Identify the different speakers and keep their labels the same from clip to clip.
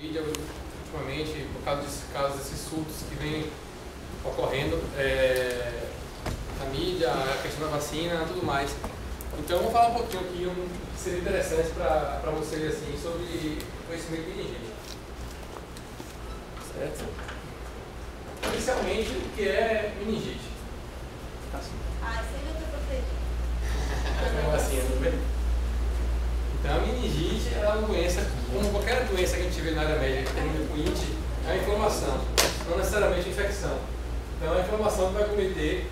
Speaker 1: mídia ultimamente, por causa desses surtos que vêm ocorrendo na mídia, a questão da vacina e tudo mais. Então, vamos falar um pouquinho aqui, que seria interessante para vocês, assim, sobre conhecimento de meningite. Certo? Inicialmente, o que é meningite?
Speaker 2: Isso aí eu estou protegido.
Speaker 1: Vacina, tudo bem? Então, a meningite é uma doença, como qualquer doença que a gente vê na área médica, que termina com ite, é uma inflamação, não necessariamente infecção. Então, é uma inflamação que vai cometer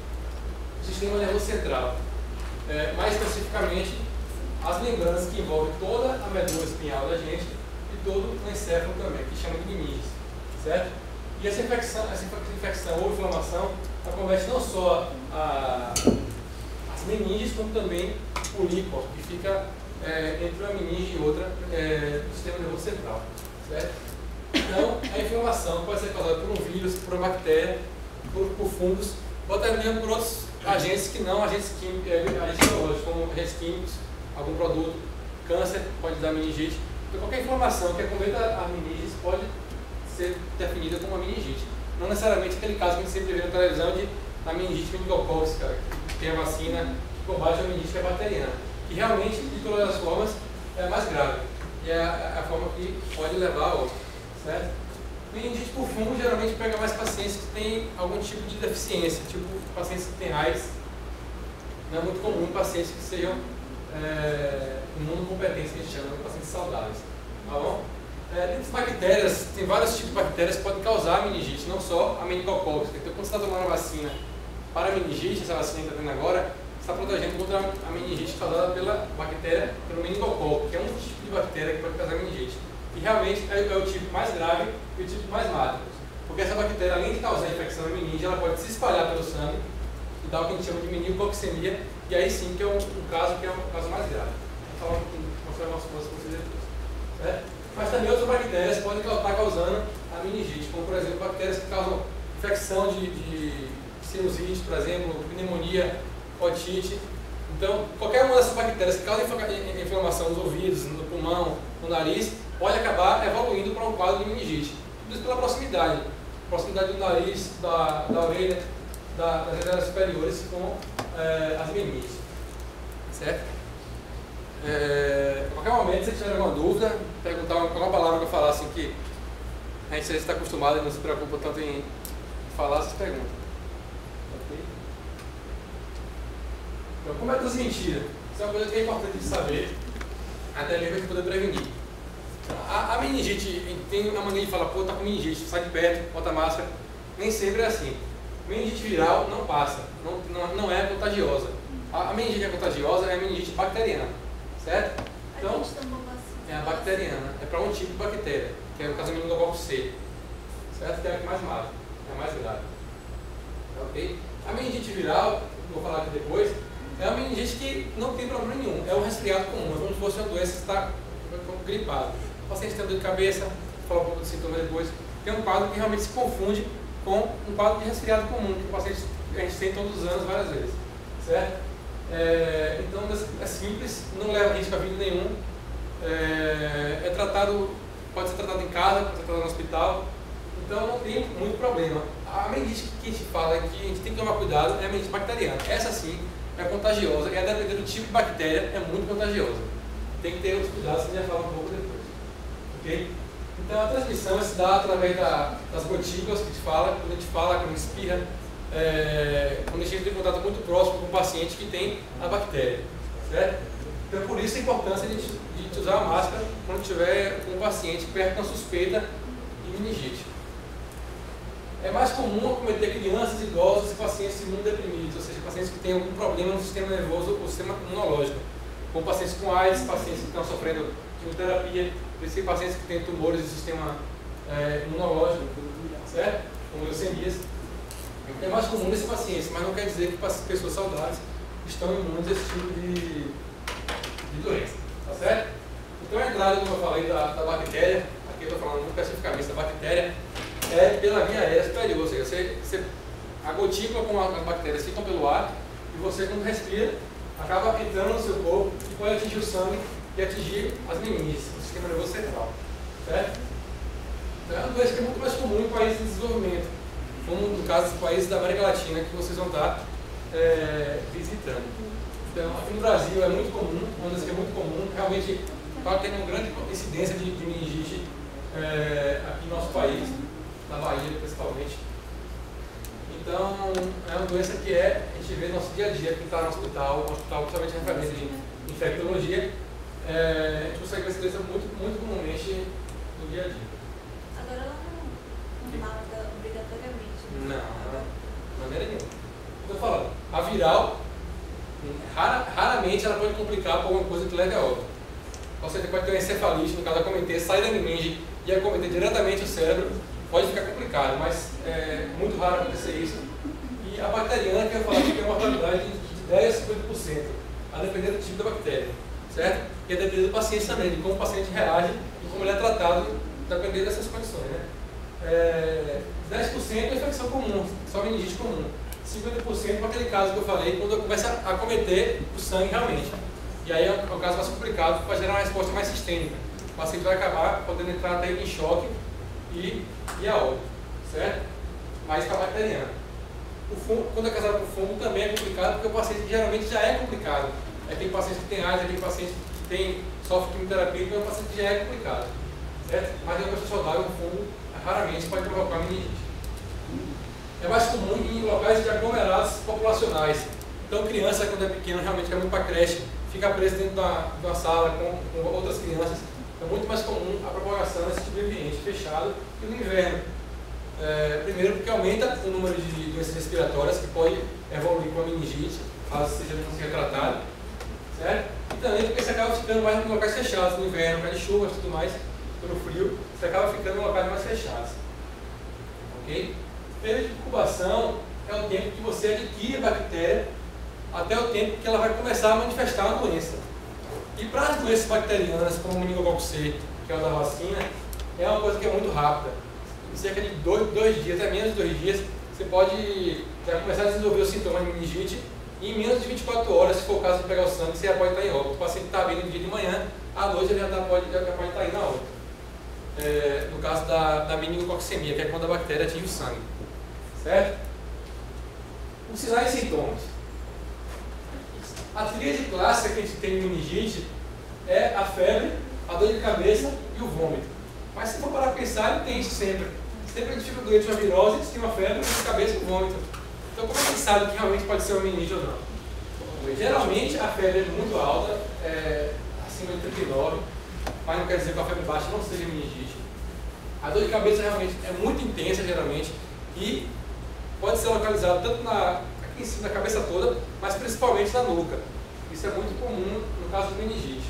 Speaker 1: o sistema nervoso central. Mais especificamente, as membranas que envolvem toda a medula espinhal da gente e todo o encéfalo também, que chama de meninges, certo? E essa infecção ou inflamação acomete não só as meninges, como também o líquor, que fica entre uma meninge e outra do sistema nervoso central, certo? Então, a inflamação pode ser causada por um vírus, por uma bactéria, por fungos, ou até mesmo por outros agentes que não agentes químicos, agentes biológicos, como agentes químicos, algum produto, câncer pode dar meningite. Então, qualquer inflamação que acometa a meningite pode ser definida como uma meningite. Não necessariamente aquele caso que a gente sempre vê na televisão de a meningite meningocócica, que tem a vacina que combate a meningite bacteriana, que realmente, de todas as formas, é a mais grave. E é a forma que pode levar a outra, certo? Meningite por fungo geralmente pega mais pacientes que têm algum tipo de deficiência, tipo pacientes que têm AIDS. Não é muito comum pacientes que sejam imunocompetentes, que a gente chama de pacientes saudáveis. Tá bom? As bactérias, tem vários tipos de bactérias que podem causar meningite, não só a meningocócica. Então, quando você está tomando uma vacina para a meningite, essa vacina que está tendo agora, está protegendo contra a meningite causada pela bactéria, pelo meningococo, que é um tipo de bactéria que pode causar meningite. E realmente é o tipo mais grave e o tipo mais mata. Porque essa bactéria, além de causar infecção em meninge, ela pode se espalhar pelo sangue e dar o que a gente chama de meningococcemia, e aí sim que é um caso que é o caso mais grave. Vou falar um pouquinho, mostrar umas coisas para vocês depois. Certo? Mas também outras bactérias podem estar causando a meningite, como por exemplo bactérias que causam infecção de sinusite, por exemplo, pneumonia, otite. Então, qualquer uma dessas bactérias que causam inflamação nos ouvidos, no pulmão, no nariz, pode acabar evoluindo para um quadro de meningite. Tudo isso pela proximidade. Proximidade do nariz, da orelha, das regiões superiores com as meninges. Certo? A qualquer momento, se tiver alguma dúvida, perguntar qualquer palavra que eu falar assim que a gente está acostumado e não se preocupa tanto em falar, vocês perguntam. Ok? Então, como é transmitida? Isso é uma coisa que é importante de saber, até mesmo para poder prevenir. A meningite, tem uma maneira de falar, pô, tá com meningite, sai de perto, bota máscara. Nem sempre é assim. Meningite viral não passa, não é contagiosa. A meningite que é contagiosa é a meningite bacteriana, certo? Então, é a bacteriana, é para um tipo de bactéria, que é no caso a meningococo C, certo? Que é a que mais mata, é a mais grave. Ok? A meningite viral, vou falar aqui depois, é uma meningite que não tem problema nenhum, é um resfriado comum, é como se fosse uma doença que está gripado. O paciente tem dor de cabeça, vou falar um pouco do sintoma depois, tem um quadro que realmente se confunde com um quadro de resfriado comum, que o paciente a gente tem todos os anos, várias vezes, certo? Então é simples, não leva risco a vida nenhum, pode ser tratado em casa, pode ser tratado no hospital, então não tem muito problema. A meningite que a gente fala que a gente tem que tomar cuidado é a meningite bacteriana. Essa sim é contagiosa e a depender do tipo de bactéria é muito contagiosa. Tem que ter outros cuidados que a gente vai falar um pouco depois. Ok? Então a transmissão se dá através das gotículas que a gente fala, quando a gente fala, quando a gente espirra, quando a gente entra em contato muito próximo com o paciente que tem a bactéria. Certo? Então por isso a importância de usar a máscara quando estiver com um paciente perto de uma suspeita de meningite. É mais comum acometer crianças, idosos e pacientes imunodeprimidos, ou seja, pacientes que têm algum problema no sistema nervoso ou sistema imunológico, como pacientes com AIDS, pacientes que estão sofrendo quimioterapia, pacientes que têm tumores do sistema imunológico, certo? Como leucemias. É mais comum nesses pacientes, mas não quer dizer que pessoas saudáveis estão imunes a esse tipo de doença, tá certo? Então a entrada, como eu falei, da bactéria, aqui eu estou falando muito especificamente da bactéria, é pela via aérea superior, ou seja, a gotícula com as bactérias ficam pelo ar e você, quando respira, acaba entrando no seu corpo e pode atingir o sangue e atingir as meninges, o sistema nervoso central, certo? doença que é muito mais comum em países em desenvolvimento, como no caso dos países da América Latina que vocês vão estar visitando. Então, aqui no Brasil é muito comum, uma doença que é muito comum, realmente está tendo uma grande incidência de meningite aqui no nosso país, na Bahia principalmente. Então, é uma doença que a gente vê no nosso dia a dia, que está no hospital principalmente referência de infectologia, a gente consegue ver essa doença muito comumente no dia a dia.
Speaker 2: Agora ela não mata obrigatoriamente.
Speaker 1: Não, de maneira nenhuma. Estou falando, a viral, raramente ela pode complicar por alguma coisa que leve a óbito. Ou seja, pode ter uma encefalite, no caso da cometer, sair da meninge e acometer diretamente o cérebro, pode ficar complicado, mas é muito raro acontecer isso. E a bacteriana, que eu ia falar que tem uma mortalidade de 10 a 50%, a depender do tipo da bactéria, certo? E a depender do paciente também, de como o paciente reage e como ele é tratado, dependendo dessas condições, né? 10% é infecção comum, só meningite comum. 50% para aquele caso que eu falei, quando começa a acometer o sangue realmente. E aí é um caso mais complicado, para gerar uma resposta mais sistêmica. O paciente vai acabar podendo entrar até em choque e a óbito, certo? Mas com a bacteriana. O fungo, quando é casado com fungo, também é complicado, porque o paciente geralmente já é complicado. É aquele paciente que tem AIDS, é aquele paciente que sofre quimioterapia, então é um paciente que já é complicado, certo? Mas é uma pessoa saudável, o fungo raramente pode provocar meningite. É mais comum em locais de aglomerados populacionais. Então, criança, quando é pequena, realmente quer muito para a creche, fica presa dentro de uma sala com outras crianças. É muito mais comum a propagação nesse tipo de ambiente fechado que no inverno. Primeiro, porque aumenta o número de doenças respiratórias que pode evoluir com a meningite, caso seja não seja tratado, certo? E também porque você acaba ficando mais em locais fechados, no inverno, por causa de chuva e tudo mais, pelo frio, você acaba ficando em locais mais fechados. Ok? O período de incubação é o tempo que você adquire a bactéria até o tempo que ela vai começar a manifestar a doença. E para as doenças bacterianas, como o meningococo C, que é o da vacina, é uma coisa que é muito rápida. Em cerca de 2 dias, até menos de 2 dias, você pode já começar a desenvolver os sintomas de meningite e em menos de 24 horas, se for o caso de pegar o sangue, você já pode estar em óbito. O paciente está bem no dia de manhã, à noite ele já pode estar indo a óbito. No caso da meningococcemia, que é quando a bactéria atinge o sangue. Certo? Os sinais e sintomas. A tríade clássica que a gente tem em meningite é a febre, a dor de cabeça e o vômito. Mas se for parar para pensar, ele tem isso sempre. Sempre a gente fica doente de uma virose, tem uma febre, dor de cabeça e vômito. Então como a gente sabe que realmente pode ser uma meningite ou não? Geralmente a febre é muito alta, acima de 39, mas não quer dizer que a febre baixa não seja meningite. A dor de cabeça realmente é muito intensa geralmente e pode ser localizado tanto aqui em cima da cabeça toda, mas principalmente na nuca. Isso é muito comum no caso do meningite.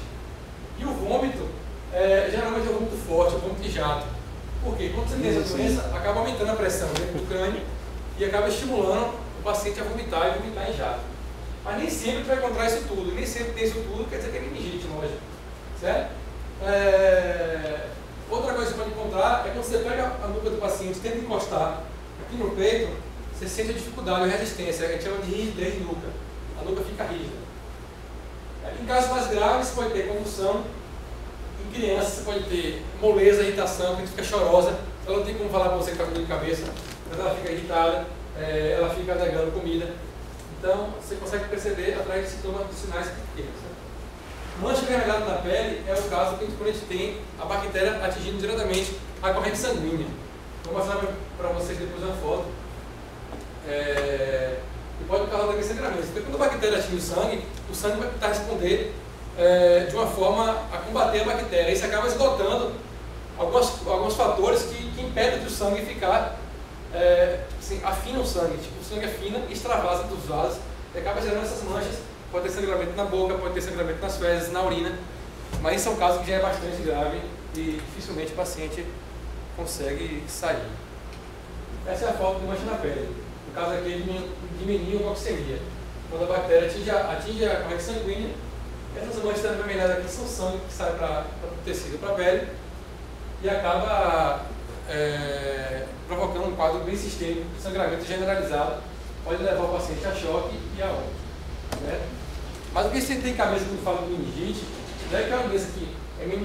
Speaker 1: E o vômito, geralmente é um vômito forte, é um vômito de jato. Por quê? Quando você tem essa doença, acaba aumentando a pressão dentro do crânio e acaba estimulando o paciente a vomitar e vomitar em jato. Mas nem sempre vai encontrar isso tudo, e nem sempre tem isso tudo, quer dizer que é meningite, lógico. Certo? Outra coisa que você pode encontrar é quando você pega a nuca do paciente, tenta encostar aqui no peito, você sente a dificuldade, a resistência, a gente chama de rigidez de nuca. A nuca fica rígida. Em casos mais graves, você pode ter convulsão. Em crianças, você pode ter moleza, irritação, que a gente fica chorosa. Ela não tem como falar para você que está com dor de cabeça, mas ela fica irritada, ela fica negando comida. Então, você consegue perceber através de sintomas, de sinais pequenos. Mancha avermelhada na pele é o caso que quando a gente tem a bactéria atingindo diretamente a corrente sanguínea. Vou mostrar para vocês depois uma foto. E pode causar também sangramento. Porque quando a bactéria atinge o sangue vai tentar responder de uma forma a combater a bactéria. Isso acaba esgotando alguns fatores que impedem que o sangue ficar, assim, afina o sangue. Tipo, o sangue afina e extravasa dos vasos e acaba gerando essas manchas. Pode ter sangramento na boca, pode ter sangramento nas fezes, na urina. Mas isso é um caso que já é bastante grave e dificilmente o paciente consegue sair. Essa é a foto de mancha na pele. No caso aqui de meningococcemia. Quando a bactéria atinge a corrente sanguínea, essas manchas avermelhadas aqui são sangue que sai para o tecido, para a pele, e acaba provocando um quadro bem sistêmico, de sangramento generalizado, pode levar o paciente a choque e a óbito. Mas o que você tem em cabeça quando fala de meningite, não é que é uma doença que é meningite.